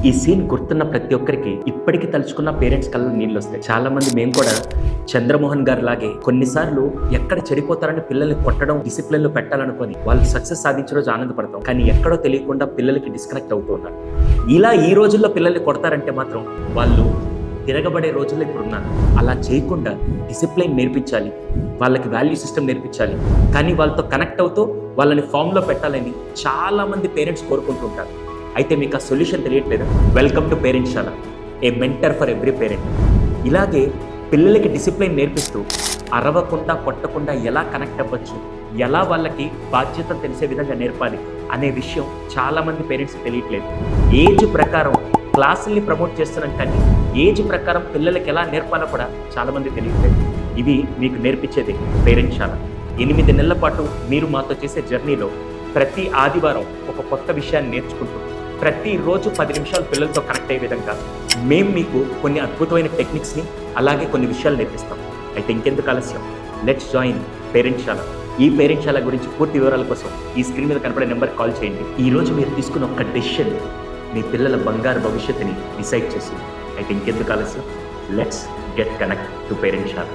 ఈ సీన్ గుర్తున్న ప్రతి ఒక్కరికి ఇప్పటికి తలుచుకున్న పేరెంట్స్ కళ్ళ నీళ్ళు వస్తాయి. చాలా మంది మేము కూడా చంద్రమోహన్ గారు లాగే కొన్నిసార్లు ఎక్కడ చెడిపోతారని పిల్లల్ని కొట్టడం, డిసిప్లిన్ లో పెట్టాలనుకొని వాళ్ళు సక్సెస్ సాధించే రోజు ఆనందపడతాం. కానీ ఎక్కడో తెలియకుండా పిల్లలకి డిస్కనెక్ట్ అవుతూ ఉన్నారు. ఇలా ఈ రోజుల్లో పిల్లల్ని కొడతారంటే మాత్రం వాళ్ళు తిరగబడే రోజుల్లో ఇప్పుడు ఉన్నారు. అలా చేయకుండా డిసిప్లిన్ నేర్పించాలి, వాళ్ళకి వాల్యూ సిస్టమ్ నేర్పించాలి, కానీ వాళ్ళతో కనెక్ట్ అవుతూ వాళ్ళని ఫామ్లో పెట్టాలని చాలా మంది పేరెంట్స్ కోరుకుంటుంటారు. అయితే మీకు ఆ సొల్యూషన్ తెలియట్లేదు. Welcome to Parentshala, a mentor for every parent. ఇలాగే పిల్లలకి డిసిప్లిన్ నేర్పిస్తూ అరవకుండా కొట్టకుండా ఎలా కనెక్ట్ అవ్వచ్చు, ఎలా వాళ్ళకి బాధ్యత తెలిసే విధంగా నేర్పాలి అనే విషయం చాలామంది పేరెంట్స్ తెలియట్లేదు. ఏజ్ ప్రకారం క్లాసుల్ని ప్రమోట్ చేస్తున్నాం, కానీ ఏజ్ ప్రకారం పిల్లలకి ఎలా నేర్పాలో కూడా చాలామంది తెలియట్లేదు. ఇవి మీకు నేర్పించేది పేరెంట్శాల. 8 నెలల పాటు మీరు మాతో చేసే జర్నీలో ప్రతి ఆదివారం ఒక కొత్త విషయాన్ని నేర్చుకుంటూ ప్రతిరోజు 10 నిమిషాలు పిల్లలతో కనెక్ట్ అయ్యే విధంగా మేము మీకు కొన్ని అద్భుతమైన టెక్నిక్స్ని అలాగే కొన్ని విషయాలు నేర్పిస్తాం. అయితే ఇంకెందుకు ఆలస్యం, లెట్స్ జాయిన్ పేరెంట్శాల. ఈ పేరెంట్శాల గురించి పూర్తి వివరాల కోసం ఈ స్క్రీన్ మీద కనపడే నెంబర్కి కాల్ చేయండి. ఈరోజు మీరు తీసుకున్న ఒక్క డెసిషన్ మీ పిల్లల బంగారు భవిష్యత్తుని డిసైడ్ చేస్తుంది. అయితే ఇంకెందుకు ఆలస్యం, లెట్స్ గెట్ కనెక్ట్ టు పేరెంట్శాల.